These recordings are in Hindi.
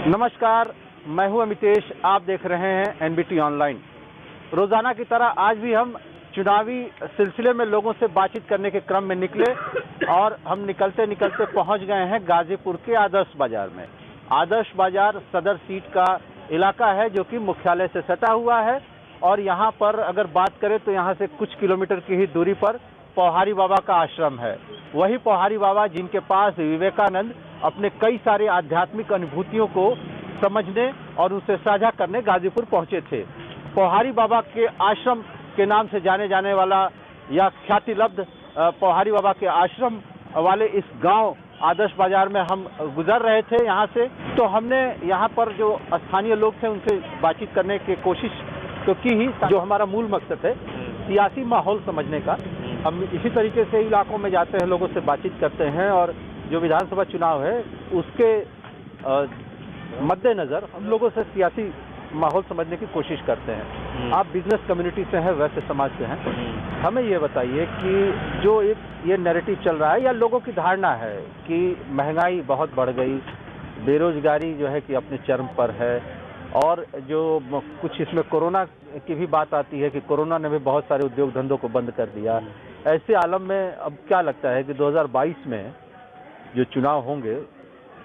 नमस्कार, मैं हूं अमितेश। आप देख रहे हैं एनबीटी ऑनलाइन। रोजाना की तरह आज भी हम चुनावी सिलसिले में लोगों से बातचीत करने के क्रम में निकले और हम निकलते निकलते पहुंच गए हैं गाजीपुर के आदर्श बाजार में। आदर्श बाजार सदर सीट का इलाका है जो कि मुख्यालय से सटा हुआ है और यहाँ पर अगर बात करें तो यहाँ से कुछ किलोमीटर की ही दूरी पर पौहारी बाबा का आश्रम है। वही पौहारी बाबा जिनके पास विवेकानंद अपने कई सारे आध्यात्मिक अनुभूतियों को समझने और उसे साझा करने गाजीपुर पहुंचे थे। पौहारी बाबा के आश्रम के नाम से जाने जाने वाला या ख्यातिलब्ध पौहारी बाबा के आश्रम वाले इस गांव आदर्श बाजार में हम गुजर रहे थे यहाँ से, तो हमने यहाँ पर जो स्थानीय लोग थे उनसे बातचीत करने की कोशिश तो की ही। जो हमारा मूल मकसद है सियासी माहौल समझने का, हम इसी तरीके से इलाकों में जाते हैं, लोगों से बातचीत करते हैं और जो विधानसभा चुनाव है उसके मद्देनजर हम लोगों से सियासी माहौल समझने की कोशिश करते हैं। आप बिजनेस कम्युनिटी से हैं, वैसे समाज से हैं, हमें ये बताइए कि जो एक ये नैरेटिव चल रहा है या लोगों की धारणा है कि महंगाई बहुत बढ़ गई, बेरोजगारी जो है कि अपने चरम पर है और जो कुछ इसमें कोरोना की भी बात आती है कि कोरोना ने भी बहुत सारे उद्योग धंधों को बंद कर दिया। ऐसे आलम में अब क्या लगता है कि 2022 में जो चुनाव होंगे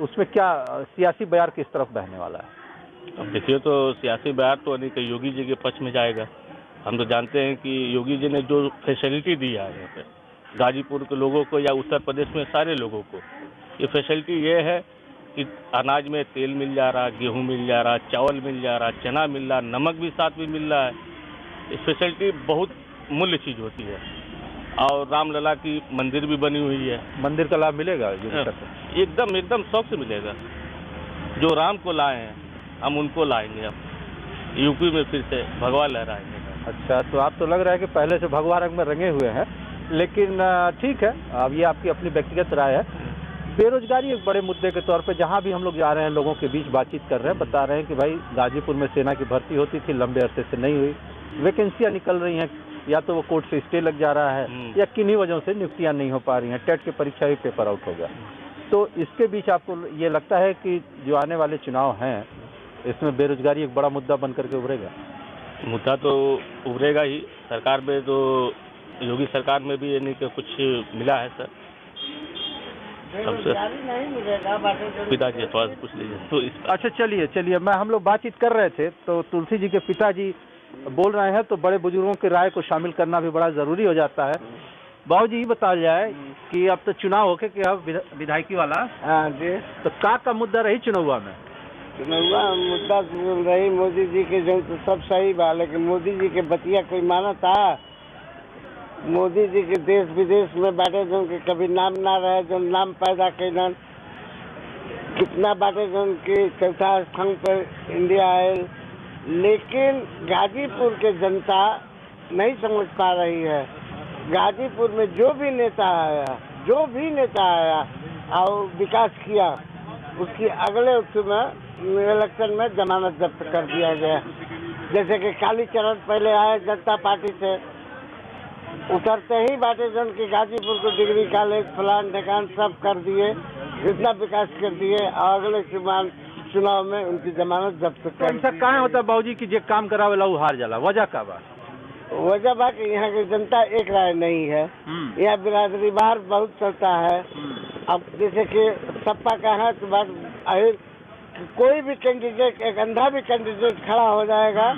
उसमें क्या सियासी बयार किस तरफ बहने वाला है? अब देखिए, तो सियासी बयार तो अनिक योगी जी के पक्ष में जाएगा। हम तो जानते हैं कि योगी जी ने जो फैसिलिटी दी है यहाँ पे गाजीपुर के लोगों को या उत्तर प्रदेश में सारे लोगों को, ये फैसिलिटी ये है कि अनाज में तेल मिल जा रहा, गेहूं मिल जा रहा, चावल मिल जा रहा, चना मिल रहा, नमक भी साथ में मिल रहा है। ये फैसिलिटी बहुत मूल्य चीज़ होती है। और रामलला की मंदिर भी बनी हुई है। मंदिर का लाभ मिलेगा? एकदम एकदम शौक से मिलेगा। जो राम को लाए हैं हम उनको लाएंगे। अब यूपी में फिर से भगवा लहराएंगे। अच्छा, तो आप तो लग रहा है कि पहले से भगवा रंग में रंगे हुए हैं, लेकिन ठीक है, अब ये आपकी अपनी व्यक्तिगत राय है। बेरोजगारी एक बड़े मुद्दे के तौर पे जहाँ भी हम लोग जा रहे हैं लोगों के बीच बातचीत कर रहे हैं, बता रहे हैं कि भाई गाजीपुर में सेना की भर्ती होती थी, लंबे अरसे से नहीं हुई, वैकेंसियाँ निकल रही हैं, या तो वो कोर्ट से स्टे लग जा रहा है या किन्हीं वजहों से नियुक्तियाँ नहीं हो पा रही हैं, टेट की परीक्षा भी पेपर आउट हो गया। तो इसके बीच आपको ये लगता है कि जो आने वाले चुनाव हैं इसमें बेरोजगारी एक बड़ा मुद्दा बन करके उभरेगा? मुद्दा तो उभरेगा ही। सरकार में तो योगी सरकार में भी यानी कि कुछ मिला है सर। पिताजी थोड़ा सा पूछ लीजिए तो अच्छा, चलिए मैं हम लोग बातचीत कर रहे थे तो तुलसी जी के पिताजी बोल रहे हैं, तो बड़े बुजुर्गों की राय को शामिल करना भी बड़ा जरूरी हो जाता है। बाबू जी, ये बताया जाए कि अब तो चुनाव होके कि अब विधायकी वाला। हाँ जी। तो का मुद्दा रही चुनाव में? चुनाव मुद्दा रही मोदी जी के, जो तो सब सही बा, लेकिन मोदी जी के बतिया कोई माना था? मोदी जी के देश विदेश में बाटे जो के कभी नाम ना रहे, जो नाम पैदा कैलन, कितना बाटे जो के चौथा स्थान पर इंडिया आए, लेकिन गाजीपुर के जनता नहीं समझ पा रही है। गाजीपुर में जो भी नेता आया और विकास किया, उसकी अगले इलेक्शन में जमानत जब्त कर दिया गया। जैसे कि कालीचरण पहले आए जनता पार्टी से, उतरते ही बाटे जन की गाजीपुर को डिग्री कॉलेज फलान ढकान सब कर दिए, इतना विकास कर दिए और अगले चुनाव में उनकी जमानत जब्त कर। ऐसा कहाँ होता बाबूजी कि जे काम करावेला वो हार जाला? वजह का बा? वजह बा कि यहाँ की जनता एक राय नहीं है। यहाँ बिरादरी बाहर बहुत चलता है। अब जैसे कि सपा का है तो बात कोई भी कैंडिडेट, एक अंधा भी कैंडिडेट खड़ा हो जाएगा,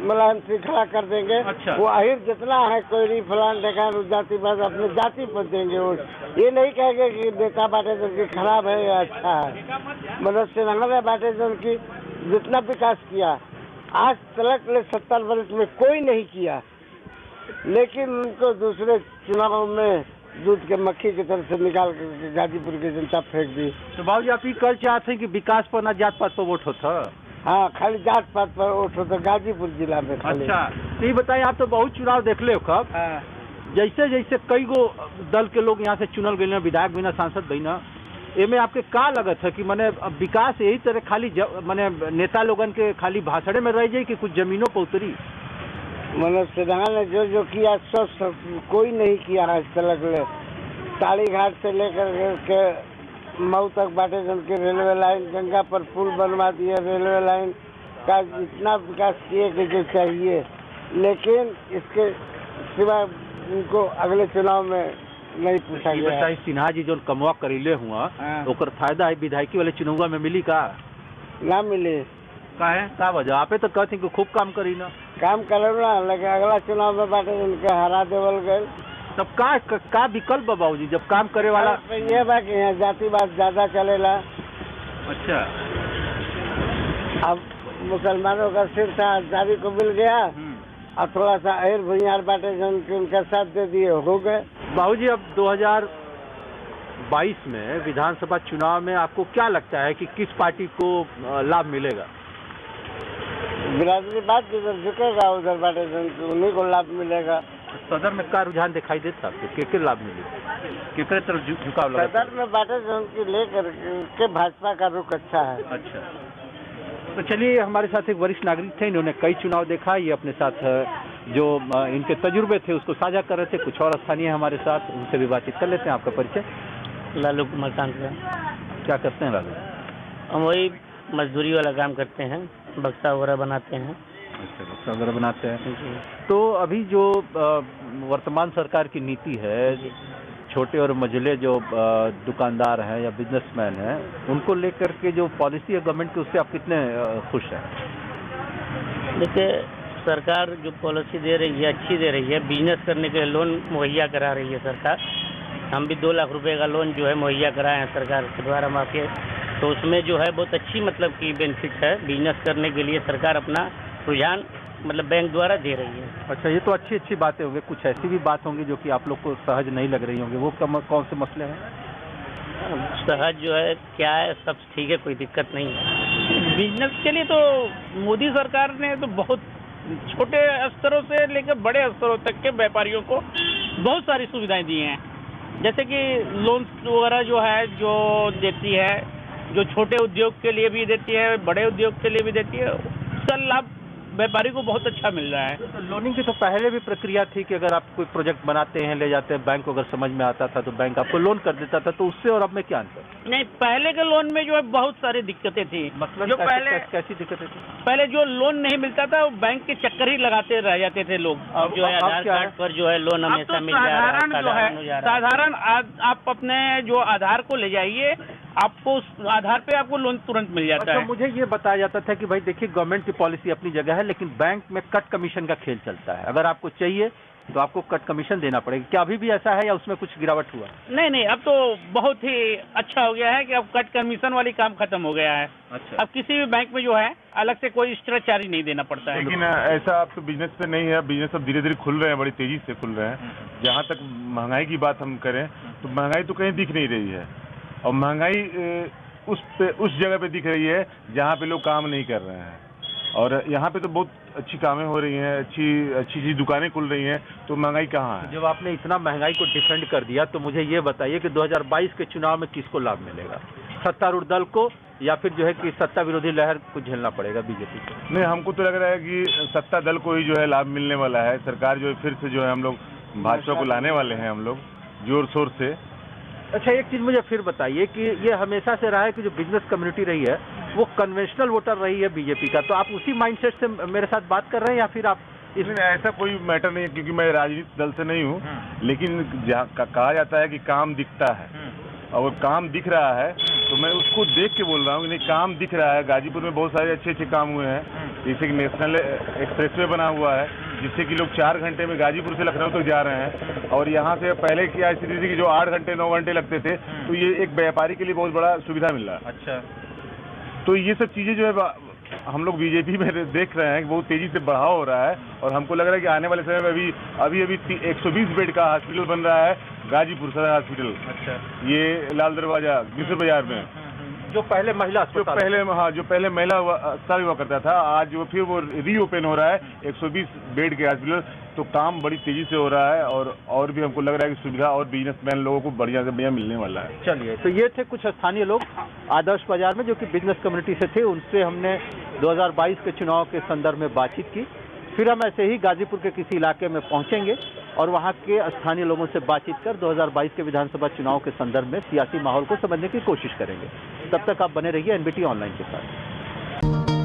मुलायम सिंह खड़ा कर देंगे। अच्छा। वो अहिर जितना है कोई फलान ढकान जाति पर अपने जाति पर देंगे। वो ये नहीं कहेंगे कि नेता बाटे जो की खराब है या अच्छा है। मनोज सिन्हा बाटे जो की जितना विकास किया आज तक 70 वर्ष में कोई नहीं किया, लेकिन उनको दूसरे चुनाव में दूध के मक्खी की तरफ से निकाल कर गाजीपुर की जनता फेंक दी। तो बाबूजी, आप ये कर चाहते हैं कि विकास पर ना जात पात पर वोट होता? हाँ, खाली जात पात पर वोट होता गाजीपुर जिला में। अच्छा, तो ये बताइए, आप तो बहुत चुनाव देख ले कब? जैसे जैसे कई गो दल के लोग यहाँ से चुनल गए, विधायक बिना सांसद बिना, एमे आपके का लगत है कि मैंने विकास यही तरह खाली मैंने नेता लोगन के खाली भाषण में रह जाए कि कुछ जमीनों पर उतरी? मनोज सिन्हा ने जो किया सब कोई नहीं किया आज तक। ताली घाट से लेकर के मऊ तक बाटे जन के रेलवे लाइन, गंगा पर पुल बनवा दिए, रेलवे लाइन का इतना विकास किए कि जो चाहिए, लेकिन इसके सिवा उनको अगले चुनाव में नहीं पूछा गया। बताइए सिन्हा जी जो कमवा करीले हुआ ओकर फायदा है विधायकी वाले चुनाव में मिली का ना मिले? का वजह आपे तो कहती कि खूब काम करी ना, काम करे ना, लेकिन अगला चुनाव में बाटे उनके हरा देवल गए। तब का विकल्प बाबू जी जब काम करे वाला? ये बा कि यहाँ जातिवाद ज्यादा चलेला। अच्छा, अब मुसलमानों का सिर था आजादी को मिल गया और थोड़ा सा अहिर भुइयार बाटे जो उनका साथ दे दिए, हो गए। बाबू जी अब 2022 में विधानसभा चुनाव में आपको क्या लगता है कि किस पार्टी को लाभ मिलेगा? बिरादरी बात जिधर झुकेगा उधर बाटे जो उन्हीं को लाभ मिलेगा। सदर में क्या रुझान दिखाई देता आपको? के लाभ मिलेगा, केकरे तरफ झुकाव लगा? सदर में बाटे जो उनकी लेकर के भाजपा का रुख अच्छा है। अच्छा, तो चलिए हमारे साथ एक वरिष्ठ नागरिक थे, इन्होंने कई चुनाव देखा, ये अपने साथ जो इनके तजुर्बे थे उसको साझा कर रहे थे। कुछ और स्थानीय हमारे साथ, उनसे भी बातचीत कर लेते हैं। आपका परिचय? लालू कुमार कांकरा। क्या करते हैं लालू? हम वही मजदूरी वाला काम करते हैं, बक्सा वगैरह बनाते हैं। अच्छा, बक्सा वगैरह बनाते हैं। तो अभी जो वर्तमान सरकार की नीति है, छोटे और मझले जो दुकानदार हैं या बिजनेसमैन हैं, उनको लेकर के जो पॉलिसी है गवर्नमेंट की, उससे आप कितने खुश हैं? देखिए, सरकार जो पॉलिसी दे रही है अच्छी दे रही है। बिजनेस करने के लिए लोन मुहैया करा रही है सरकार। हम भी 2 लाख रुपए का लोन जो है मुहैया कराए हैं सरकार के द्वारा माफी, तो उसमें जो है बहुत अच्छी मतलब की बेनिफिट है। बिजनेस करने के लिए सरकार अपना रुझान मतलब बैंक द्वारा दे रही है। अच्छा, ये तो अच्छी बातें होंगी। कुछ ऐसी भी बात होंगी जो कि आप लोग को सहज नहीं लग रही होंगी, वो कौन से मसले हैं? सहज जो है क्या है, सब ठीक है, कोई दिक्कत नहीं है। बिजनेस के लिए तो मोदी सरकार ने तो बहुत छोटे स्तरों से लेकर बड़े स्तरों तक के व्यापारियों को बहुत सारी सुविधाएं दी हैं। जैसे कि लोन वगैरह जो है जो देती है, जो छोटे उद्योग के लिए भी देती है, बड़े उद्योग के लिए भी देती है, उसका लाभ व्यापारी को बहुत अच्छा मिल रहा है। तो लोनिंग की तो पहले भी प्रक्रिया थी कि अगर आप कोई प्रोजेक्ट बनाते हैं, ले जाते हैं बैंक को, अगर समझ में आता था तो बैंक आपको लोन कर देता था, तो उससे और अब में क्या अंतर? नहीं, पहले के लोन में जो है बहुत सारी दिक्कतें थी। मतलब जो पहले कैसी दिक्कतें थी? पहले जो लोन नहीं मिलता था वो बैंक के चक्कर ही लगाते रह जाते थे लोग। अब जो है आधार कार्ड पर जो है लोन अब हमेशा तो मिल जा रहा है। साधारण जो है साधारण आप अपने जो आधार को ले जाइए, आपको उस आधार पे आपको लोन तुरंत मिल जाता है। मुझे ये बताया जाता था कि भाई देखिए, गवर्नमेंट की पॉलिसी अपनी जगह है, लेकिन बैंक में कट कमीशन का खेल चलता है। अगर आपको चाहिए तो आपको कट कमीशन देना पड़ेगा। क्या अभी भी ऐसा है या उसमें कुछ गिरावट हुआ? नहीं, अब तो बहुत ही अच्छा हो गया है कि अब कट कमीशन वाली काम खत्म हो गया है। अच्छा, अब किसी भी बैंक में जो है अलग से कोई एक्स्ट्रा चार्ज नहीं देना पड़ता है। लेकिन ऐसा अब तो बिजनेस पे नहीं है। बिजनेस अब धीरे धीरे खुल रहे हैं, बड़ी तेजी से खुल रहे हैं। जहाँ तक महंगाई की बात हम करें तो महंगाई तो कहीं दिख नहीं रही है, और महंगाई उस जगह पे दिख रही है जहाँ पे लोग काम नहीं कर रहे हैं। और यहाँ पे तो बहुत अच्छी कामें हो रही हैं, अच्छी दुकानें खुल रही हैं, तो महंगाई कहाँ है? जब आपने इतना महंगाई को डिफेंड कर दिया तो मुझे ये बताइए कि 2022 के चुनाव में किसको लाभ मिलेगा? सत्तारूढ़ दल को या फिर जो है कि सत्ता विरोधी लहर को झेलना पड़ेगा बीजेपी को? नहीं, हमको तो लग रहा है कि सत्ता दल को ही जो है लाभ मिलने वाला है। सरकार जो है फिर से जो है हम लोग भाजपा को लाने वाले हैं, हम लोग जोर शोर से। अच्छा, एक चीज मुझे फिर बताइए कि ये हमेशा से रहा है कि जो बिजनेस कम्युनिटी रही है वो कन्वेंशनल वोटर रही है बीजेपी का, तो आप उसी माइंडसेट से मेरे साथ बात कर रहे हैं या फिर आप इसमें? ऐसा कोई मैटर नहीं है, क्योंकि मैं राजनीतिक दल से नहीं हूँ, लेकिन कहा जाता है कि काम दिखता है, और काम दिख रहा है तो मैं उसको देख के बोल रहा हूँ कि नहीं, काम दिख रहा है। गाजीपुर में बहुत सारे अच्छे काम हुए हैं, जैसे कि नेशनल एक्सप्रेसवे बना हुआ है, जिससे कि लोग 4 घंटे में गाजीपुर से लखनऊ तक जा रहे हैं। और यहाँ से पहले क्या स्थिति थी कि जो 8 घंटे 9 घंटे लगते थे, तो ये एक व्यापारी के लिए बहुत बड़ा सुविधा मिल रहा है। अच्छा, तो ये सब चीज़ें जो है हम लोग बीजेपी में देख रहे हैं कि बहुत तेजी से बढ़ाव हो रहा है, और हमको लग रहा है कि आने वाले समय में अभी 120 बेड का हॉस्पिटल बन रहा है गाजीपुर सदर हॉस्पिटल। अच्छा, ये लाल दरवाजा मिस्र बाजार में, जो पहले महिला अस्पताल, जो पहले महिला अस्पताल हुआ करता था, आज वो फिर वो रीओपन हो रहा है 120 बेड के हॉस्पिटल। तो काम बड़ी तेजी से हो रहा है, और भी हमको लग रहा है कि सुविधा और बिजनेसमैन लोगों को बढ़िया से बढ़िया मिलने वाला है। चलिए, तो ये थे कुछ स्थानीय लोग आदर्श बाजार में जो कि बिजनेस कम्युनिटी से थे। उनसे हमने 2022 के चुनाव के संदर्भ में बातचीत की। फिर हम ऐसे ही गाजीपुर के किसी इलाके में पहुंचेंगे और वहां के स्थानीय लोगों से बातचीत कर 2022 के विधानसभा चुनाव के संदर्भ में सियासी माहौल को समझने की कोशिश करेंगे। तब तक आप बने रहिए एनबीटी ऑनलाइन के साथ।